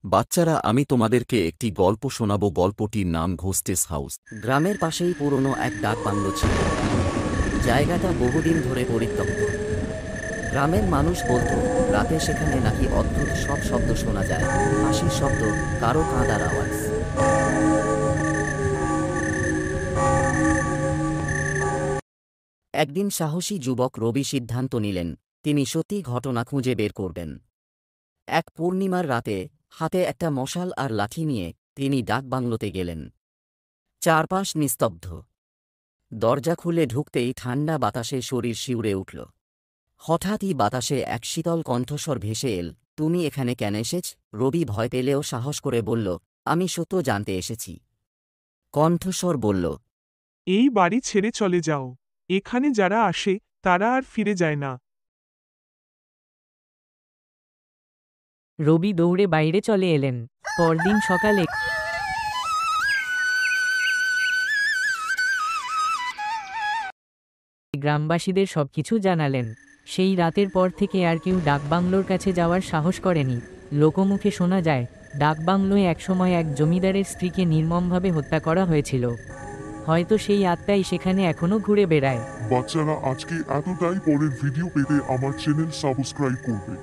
বাচ্চারা, আমি তোমাদেরকে একটি গল্প শোনাব। গল্পটির নাম ঘোস্টেস হাউস। গ্রামের পাশেই পুরনো এক ডাক বাংলো ছিল। জায়গাটা বহুদিন ধরে পরিত্যক্ত। গ্রামের মানুষ বলতো রাতে সেখানে নাকি অদ্ভুত সব শব্দ শোনা যায়, হাসির শব্দ, কারো কাঁদার আওয়াজ। একদিন সাহসী যুবক রবি সিদ্ধান্ত নিলেন তিনি সত্যি ঘটনা খুঁজে বের করবেন। এক পূর্ণিমার রাতে হাতে একটা মশাল আর লাঠি নিয়ে তিনি ডাকবাংলোতে গেলেন। চারপাশ নিস্তব্ধ। দরজা খুলে ঢুকতেই ঠান্ডা বাতাসে শরীর শিউরে উঠল। হঠাৎই বাতাসে এক শীতল কণ্ঠস্বর ভেসে এল, তুমি এখানে কেন এসেছ? রবি ভয় পেলেও সাহস করে বলল, আমি সত্য জানতে এসেছি। কণ্ঠস্বর বলল, এই বাড়ি ছেড়ে চলে যাও। এখানে যারা আসে তারা আর ফিরে যায় না। রবি দৌড়ে বাইরে চলে এলেন। পরদিন সকালে গ্রামবাসীদের সবকিছু জানালেন। সেই রাতের পর থেকে আর কেউ ডাকবাংলোর কাছে যাওয়ার সাহস করেনি। লোকমুখে শোনা যায়, ডাকবাংলোয় একসময় এক জমিদারের স্ত্রীকে নির্মমভাবে হত্যা করা হয়েছিল। হয়তো সেই আত্মাই সেখানে এখনও ঘুরে বেড়ায়। বাচ্চারা, আজকে এতটাই। পরের ভিডিও পেতে আমার চ্যানেল সাবস্ক্রাইব করবে।